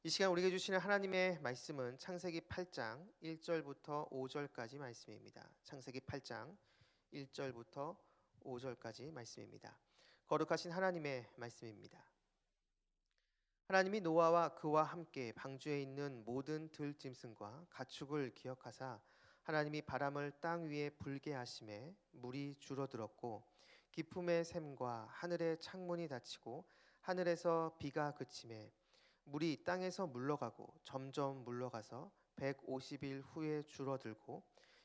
이 시간 우리에게 주시는 하나님의 말씀은 창세기 8장 1절부터 5절까지 말씀입니다. 창세기 8장 1절부터 5절까지 말씀입니다. 거룩하신 하나님의 말씀입니다. 하나님이 노아와 그와 함께 방주에 있는 모든 들짐승과 가축을 기억하사 하나님이 바람을 땅 위에 불게 하심에 물이 줄어들었고 기품의 샘과 하늘의 창문이 닫히고 하늘에서 비가 그치매 물이 땅에서 물러가고 점점 물러가서 150일 후에 줄어들고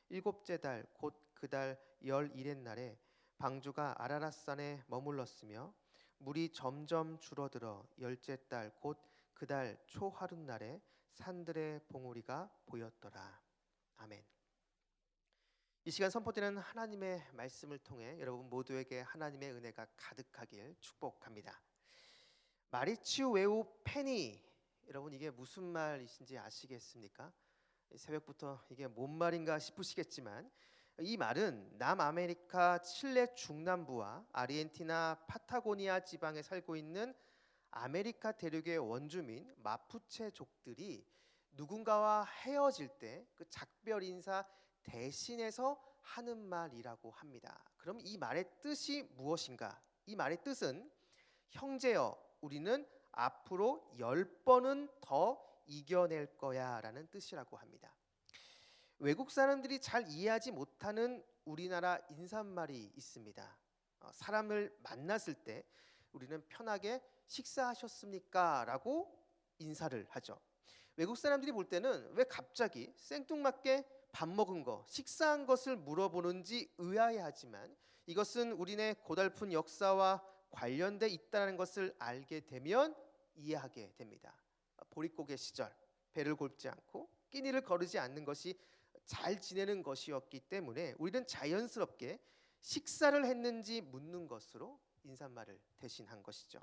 일곱째 달 곧 그 달 11의 날에 방주가 아라랏산에 머물렀으며 물이 점점 줄어들어 열째 달 곧 그 달 초하룻날에 산들의 봉우리가 보였더라. 아멘. 이 시간 선포되는 하나님의 말씀을 통해 여러분 모두에게 하나님의 은혜가 가득하길 축복합니다. 마리치우 웨우 페니, 여러분 이게 무슨 말이신지 아시겠습니까? 새벽부터 이게 뭔 말인가 싶으시겠지만 이 말은 남아메리카 칠레 중남부와 아르헨티나 파타고니아 지방에 살고 있는 아메리카 대륙의 원주민 마푸체족들이 누군가와 헤어질 때 그 작별 인사 대신해서 하는 말이라고 합니다. 그럼 이 말의 뜻이 무엇인가? 이 말의 뜻은 형제여 우리는 앞으로 10번은 더 이겨낼 거야 라는 뜻이라고 합니다. 외국 사람들이 잘 이해하지 못하는 우리나라 인사말이 있습니다. 사람을 만났을 때 우리는 편하게 식사하셨습니까? 라고 인사를 하죠. 외국 사람들이 볼 때는 왜 갑자기 생뚱맞게 밥 먹은 거, 식사한 것을 물어보는지 의아해하지만 이것은 우리네 고달픈 역사와 관련돼 있다는 것을 알게 되면 이해하게 됩니다. 보릿고개 시절 배를 곪지 않고 끼니를 거르지 않는 것이 잘 지내는 것이었기 때문에 우리는 자연스럽게 식사를 했는지 묻는 것으로 인사말을 대신한 것이죠.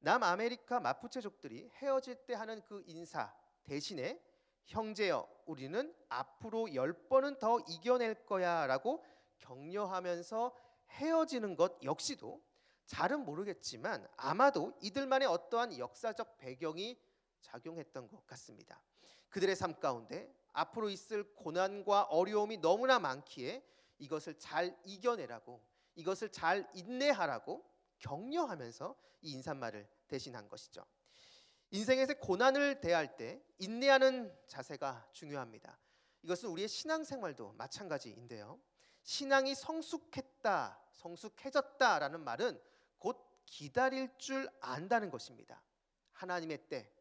남아메리카 마푸체족들이 헤어질 때 하는 그 인사 대신에 형제여 우리는 앞으로 10번은 더 이겨낼 거야 라고 격려하면서 헤어지는 것 역시도 잘은 모르겠지만 아마도 이들만의 어떠한 역사적 배경이 작용했던 것 같습니다. 그들의 삶 가운데 앞으로 있을 고난과 어려움이 너무나 많기에 이것을 잘 이겨내라고, 이것을 잘 인내하라고 격려하면서 이 인사말을 대신한 것이죠. 인생에서 고난을 대할 때 인내하는 자세가 중요합니다. 이것은 우리의 신앙생활도 마찬가지인데요. 신앙이 성숙했다, 성숙해졌다라는 말은 곧 기다릴 줄 안다는 것입니다. 하나님의 때,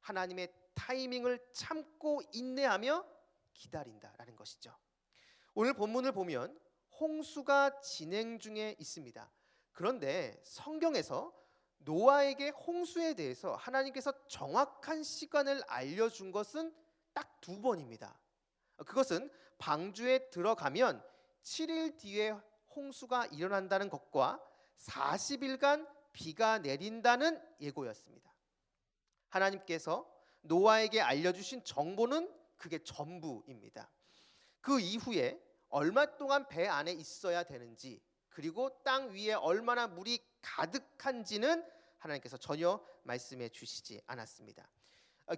하나님의 타이밍을 참고 인내하며 기다린다라는 것이죠. 오늘 본문을 보면 홍수가 진행 중에 있습니다. 그런데 성경에서 노아에게 홍수에 대해서 하나님께서 정확한 시간을 알려준 것은 딱 2번입니다. 그것은 방주에 들어가면 7일 뒤에 홍수가 일어난다는 것과 40일간 비가 내린다는 예고였습니다. 하나님께서 노아에게 알려주신 정보는 그게 전부입니다. 그 이후에 얼마 동안 배 안에 있어야 되는지 그리고 땅 위에 얼마나 물이 가득한지는 하나님께서 전혀 말씀해 주시지 않았습니다.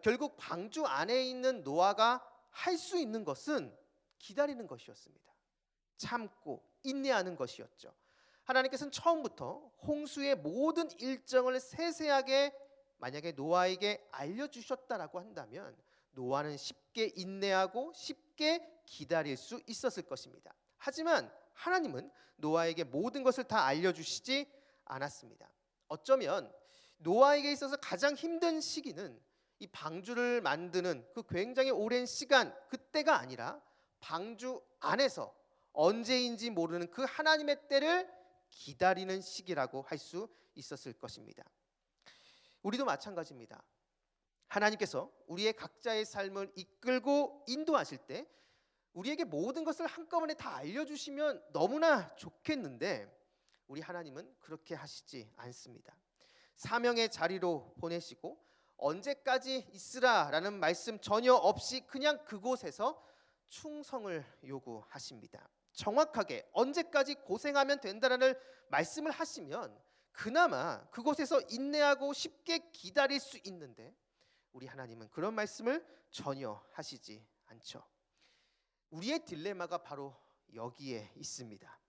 결국 방주 안에 있는 노아가 할 수 있는 것은 기다리는 것이었습니다. 참고 인내하는 것이었죠. 하나님께서는 처음부터 홍수의 모든 일정을 세세하게 만약에 노아에게 알려주셨다라고 한다면 노아는 쉽게 인내하고 쉽게 기다릴 수 있었을 것입니다. 하지만 하나님은 노아에게 모든 것을 다 알려주시지 않았습니다. 어쩌면 노아에게 있어서 가장 힘든 시기는 이 방주를 만드는 그 굉장히 오랜 시간, 그때가 아니라 방주 안에서 언제인지 모르는 그 하나님의 때를 기다리는 시기라고 할 수 있었을 것입니다. 우리도 마찬가지입니다. 하나님께서 우리의 각자의 삶을 이끌고 인도하실 때 우리에게 모든 것을 한꺼번에 다 알려주시면 너무나 좋겠는데 우리 하나님은 그렇게 하시지 않습니다. 사명의 자리로 보내시고 언제까지 있으라라는 말씀 전혀 없이 그냥 그곳에서 충성을 요구하십니다. 정확하게 언제까지 고생하면 된다라는 말씀을 하시면 그나마 그곳에서 인내하고 쉽게 기다릴 수 있는데 우리 하나님은 그런 말씀을 전혀 하시지 않죠. 우리의 딜레마가 바로 여기에 있습니다.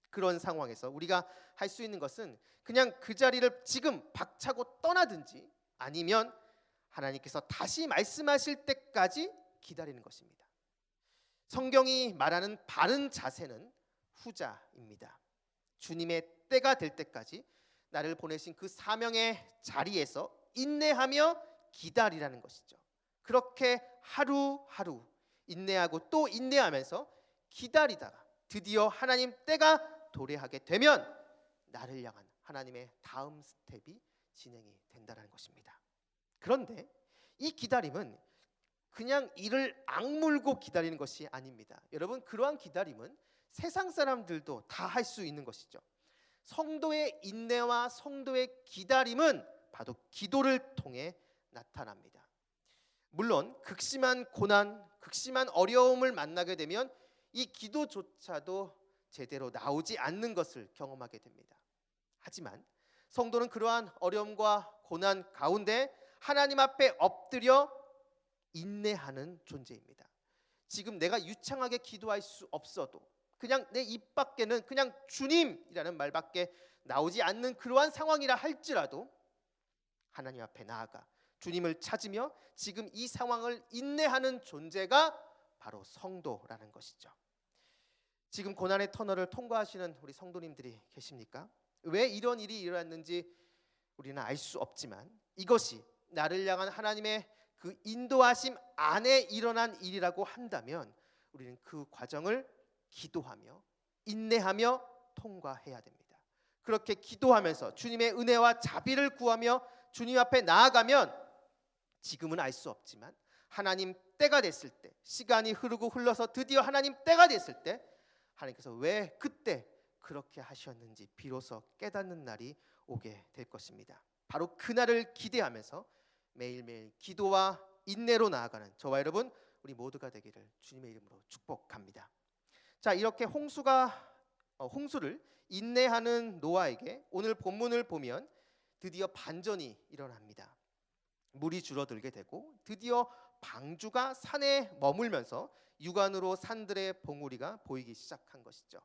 그런 상황에서 우리가 할 수 있는 것은 그냥 그 자리를 지금 박차고 떠나든지 아니면 하나님께서 다시 말씀하실 때까지 기다리는 것입니다. 성경이 말하는 바른 자세는 후자입니다. 주님의 때가 될 때까지 나를 보내신 그 사명의 자리에서 인내하며 기다리라는 것이죠. 그렇게 하루하루 인내하고 또 인내하면서 기다리다가 드디어 하나님 때가 도래하게 되면 나를 향한 하나님의 다음 스텝이 진행이 된다는 것입니다. 그런데 이 기다림은 그냥 이를 악물고 기다리는 것이 아닙니다. 여러분, 그러한 기다림은 세상 사람들도 다 할 수 있는 것이죠. 성도의 인내와 성도의 기다림은 바로 기도를 통해 나타납니다. 물론 극심한 고난, 극심한 어려움을 만나게 되면 이 기도조차도 제대로 나오지 않는 것을 경험하게 됩니다. 하지만 성도는 그러한 어려움과 고난 가운데 하나님 앞에 엎드려 인내하는 존재입니다. 지금 내가 유창하게 기도할 수 없어도 그냥 내 입 밖에는 그냥 주님이라는 말밖에 나오지 않는 그러한 상황이라 할지라도 하나님 앞에 나아가 주님을 찾으며 지금 이 상황을 인내하는 존재가 바로 성도라는 것이죠. 지금 고난의 터널을 통과하시는 우리 성도님들이 계십니까? 왜 이런 일이 일어났는지 우리는 알 수 없지만 이것이 나를 향한 하나님의 그 인도하심 안에 일어난 일이라고 한다면 우리는 그 과정을 기도하며 인내하며 통과해야 됩니다. 그렇게 기도하면서 주님의 은혜와 자비를 구하며 주님 앞에 나아가면 지금은 알 수 없지만 하나님 때가 됐을 때, 시간이 흐르고 흘러서 드디어 하나님 때가 됐을 때 하나님께서 왜 그때 그렇게 하셨는지 비로소 깨닫는 날이 오게 될 것입니다. 바로 그날을 기대하면서 매일매일 기도와 인내로 나아가는 저와 여러분 우리 모두가 되기를 주님의 이름으로 축복합니다. 자, 이렇게 홍수를 인내하는 노아에게 오늘 본문을 보면 드디어 반전이 일어납니다. 물이 줄어들게 되고 드디어 방주가 산에 머물면서 육안으로 산들의 봉우리가 보이기 시작한 것이죠.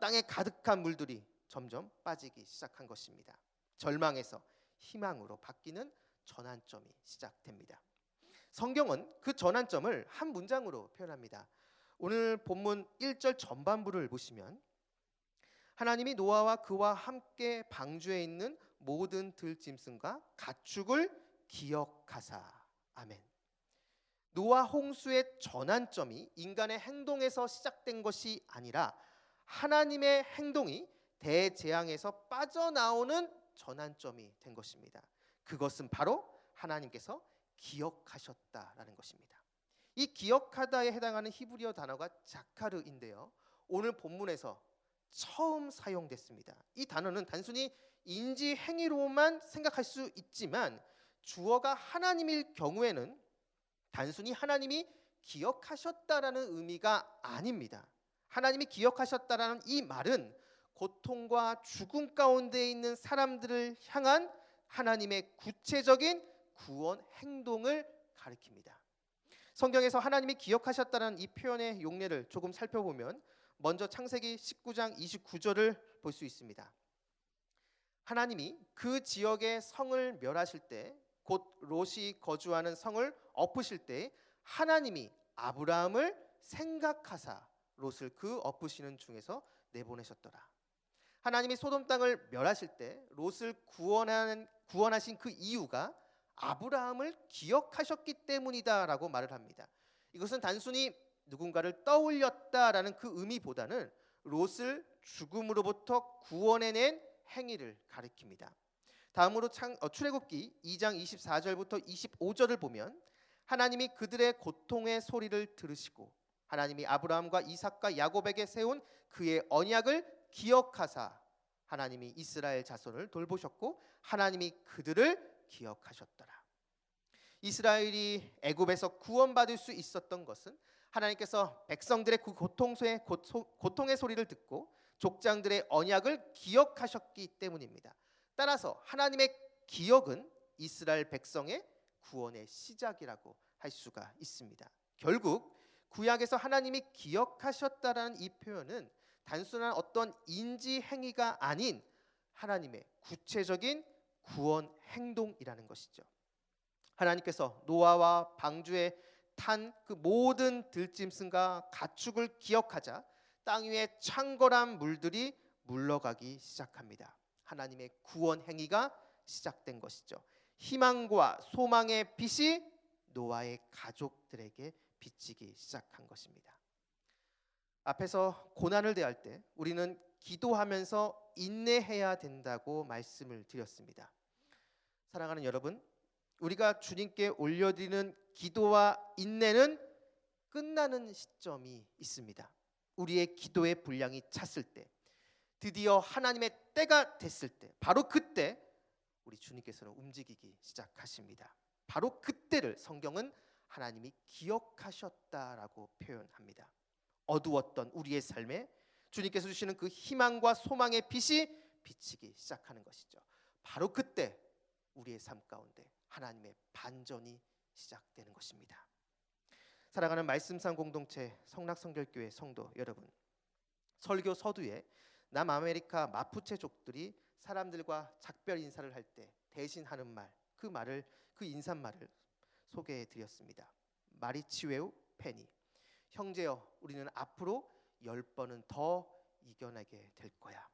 땅에 가득한 물들이 점점 빠지기 시작한 것입니다. 절망에서 희망으로 바뀌는 전환점이 시작됩니다. 성경은 그 전환점을 한 문장으로 표현합니다. 오늘 본문 1절 전반부를 보시면 하나님이 노아와 그와 함께 방주에 있는 모든 들짐승과 가축을 기억하사. 아멘. 노아 홍수의 전환점이 인간의 행동에서 시작된 것이 아니라 하나님의 행동이 대재앙에서 빠져나오는 전환점이 된 것입니다. 그것은 바로 하나님께서 기억하셨다라는 것입니다. 이 기억하다에 해당하는 히브리어 단어가 자카르인데요, 오늘 본문에서 처음 사용됐습니다. 이 단어는 단순히 인지 행위로만 생각할 수 있지만 주어가 하나님일 경우에는 단순히 하나님이 기억하셨다라는 의미가 아닙니다. 하나님이 기억하셨다라는 이 말은 고통과 죽음 가운데 있는 사람들을 향한 하나님의 구체적인 구원 행동을 가리킵니다. 성경에서 하나님이 기억하셨다는 이 표현의 용례를 조금 살펴보면 먼저 창세기 19장 29절을 볼 수 있습니다. 하나님이 그 지역의 성을 멸하실 때, 곧 롯이 거주하는 성을 엎으실 때 하나님이 아브라함을 생각하사 롯을 그 엎으시는 중에서 내보내셨더라. 하나님이 소돔 땅을 멸하실 때 롯을 구원하신 그 이유가 아브라함을 기억하셨기 때문이다라고 말을 합니다. 이것은 단순히 누군가를 떠올렸다라는 그 의미보다는 롯을 죽음으로부터 구원해낸 행위를 가리킵니다. 다음으로 출애굽기 2장 24절부터 25절을 보면 하나님이 그들의 고통의 소리를 들으시고 하나님이 아브라함과 이삭과 야곱에게 세운 그의 언약을 기억하사 하나님이 이스라엘 자손을 돌보셨고 하나님이 그들을 기억하셨더라. 이스라엘이 애굽에서 구원받을 수 있었던 것은 하나님께서 백성들의 그 고통의 소리를 듣고 족장들의 언약을 기억하셨기 때문입니다. 따라서 하나님의 기억은 이스라엘 백성의 구원의 시작이라고 할 수가 있습니다. 결국 구약에서 하나님이 기억하셨다라는 이 표현은 단순한 어떤 인지 행위가 아닌 하나님의 구체적인 구원 행동이라는 것이죠. 하나님께서 노아와 방주에 탄 그 모든 들짐승과 가축을 기억하자 땅 위에 창궐한 물들이 물러가기 시작합니다. 하나님의 구원 행위가 시작된 것이죠. 희망과 소망의 빛이 노아의 가족들에게 비치기 시작한 것입니다. 앞에서 고난을 대할 때 우리는 기도하면서 인내해야 된다고 말씀을 드렸습니다. 사랑하는 여러분, 우리가 주님께 올려드리는 기도와 인내는 끝나는 시점이 있습니다. 우리의 기도의 분량이 찼을 때, 드디어 하나님의 때가 됐을 때, 바로 그때 우리 주님께서는 움직이기 시작하십니다. 바로 그때를 성경은 하나님이 기억하셨다라고 표현합니다. 어두웠던 우리의 삶에 주님께서 주시는 그 희망과 소망의 빛이 비치기 시작하는 것이죠. 바로 그때 우리의 삶 가운데 하나님의 반전이 시작되는 것입니다. 사랑하는 말씀상 공동체 성락성결교회 성도 여러분, 설교 서두에 남아메리카 마푸체족들이 사람들과 작별 인사를 할 때 대신 하는 말, 그 인사말을 소개해 드렸습니다. 마리치웨우 페니, 형제여, 우리는 앞으로 10번은 더 이겨내게 될 거야.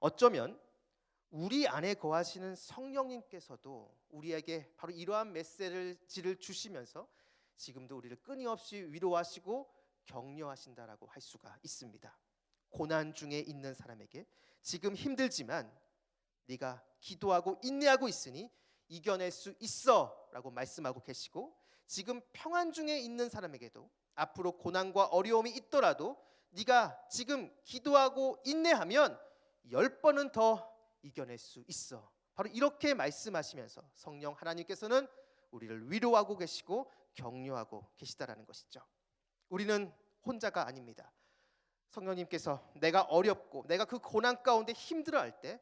어쩌면 우리 안에 거하시는 성령님께서도 우리에게 바로 이러한 메시지를 주시면서 지금도 우리를 끊임없이 위로하시고 격려하신다라고 할 수가 있습니다. 고난 중에 있는 사람에게 지금 힘들지만 네가 기도하고 인내하고 있으니 이겨낼 수 있어 라고 말씀하고 계시고, 지금 평안 중에 있는 사람에게도 앞으로 고난과 어려움이 있더라도 네가 지금 기도하고 인내하면 10번은 더 이겨낼 수 있어. 바로 이렇게 말씀하시면서 성령 하나님께서는 우리를 위로하고 계시고 격려하고 계시다라는 것이죠. 우리는 혼자가 아닙니다. 성령님께서 내가 어렵고 내가 그 고난 가운데 힘들어할 때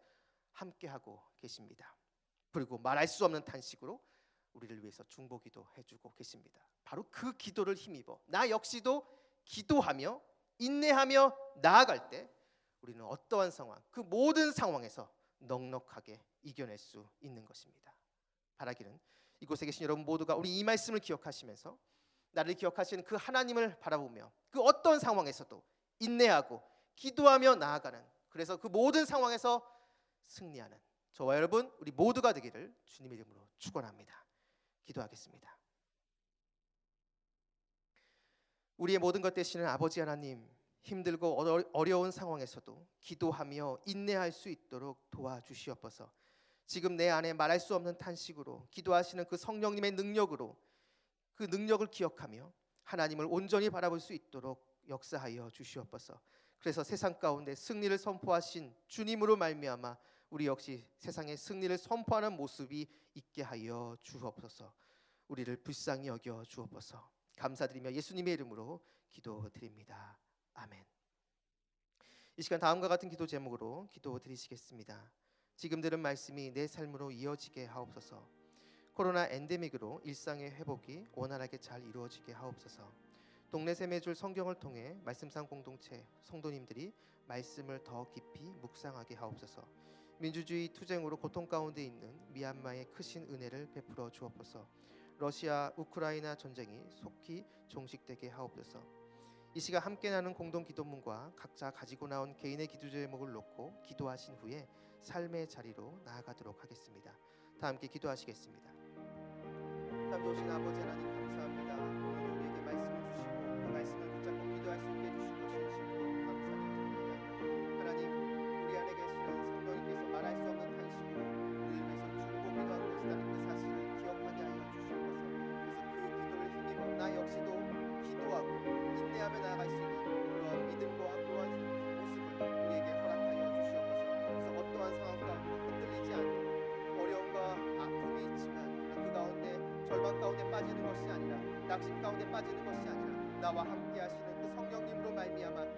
함께하고 계십니다. 그리고 말할 수 없는 탄식으로 우리를 위해서 중보기도 해주고 계십니다. 바로 그 기도를 힘입어 나 역시도 기도하며 인내하며 나아갈 때 우리는 어떠한 상황, 그 모든 상황에서 넉넉하게 이겨낼 수 있는 것입니다. 바라기는 이곳에 계신 여러분 모두가 우리 이 말씀을 기억하시면서 나를 기억하시는 그 하나님을 바라보며 그 어떤 상황에서도 인내하고 기도하며 나아가는, 그래서 그 모든 상황에서 승리하는 저와 여러분 우리 모두가 되기를 주님의 이름으로 축원합니다. 기도하겠습니다. 우리의 모든 것 되시는 아버지 하나님, 힘들고 어려운 상황에서도 기도하며 인내할 수 있도록 도와주시옵소서. 지금 내 안에 말할 수 없는 탄식으로 기도하시는 그 성령님의 능력으로 그 능력을 기억하며 하나님을 온전히 바라볼 수 있도록 역사하여 주시옵소서. 그래서 세상 가운데 승리를 선포하신 주님으로 말미암아 우리 역시 세상에 승리를 선포하는 모습이 있게 하여 주옵소서. 우리를 불쌍히 여겨 주옵소서. 감사드리며 예수님의 이름으로 기도드립니다. 아멘. 이 시간 다음과 같은 기도 제목으로 기도드리시겠습니다. 지금 들은 말씀이 내 삶으로 이어지게 하옵소서. 코로나 엔데믹으로 일상의 회복이 원활하게 잘 이루어지게 하옵소서. 동네 샘의 성경을 통해 말씀상 공동체 성도님들이 말씀을 더 깊이 묵상하게 하옵소서. 민주주의 투쟁으로 고통 가운데 있는 미얀마의 크신 은혜를 베풀어 주옵소서. 러시아 우크라이나 전쟁이 속히 종식되게 하옵소서. 이 시간 함께 나눈 공동 기도문과 각자 가지고 나온 개인의 기도 제목을 놓고 기도하신 후에 삶의 자리로 나아가도록 하겠습니다. 다 함께 기도하시겠습니다. 참 좋으신 아버지 하나님 감사합니다. 오늘 우리에게 말씀을 주시고 그 말씀을 붙잡고 기도할 수 있게 해주신 것을 진심으로 감사드립니다. 하나님, 우리 안에 계시는 성령님께서 말할 수 없는 탄식으로 우리를 위해서 중보기도하고 계시다는 그 사실을 기억하게 하여 주시옵소서. 그래서 그 기도를 힘입어 나 역시도 기도하고 인내하며 나아갈 수 있는 그러한 믿음과 그러한 모습을 우리에게 허락하여 주시옵소서. 그래서 어떠한 상황 가운데 흔들리지 않고 어려움과 아픔이 있지만 그 가운데 절망 가운데 빠지는 것이 아니라 낙심 가운데 빠지는 것이 아니라 나와 함께 하시는 그 성령님으로 말미암아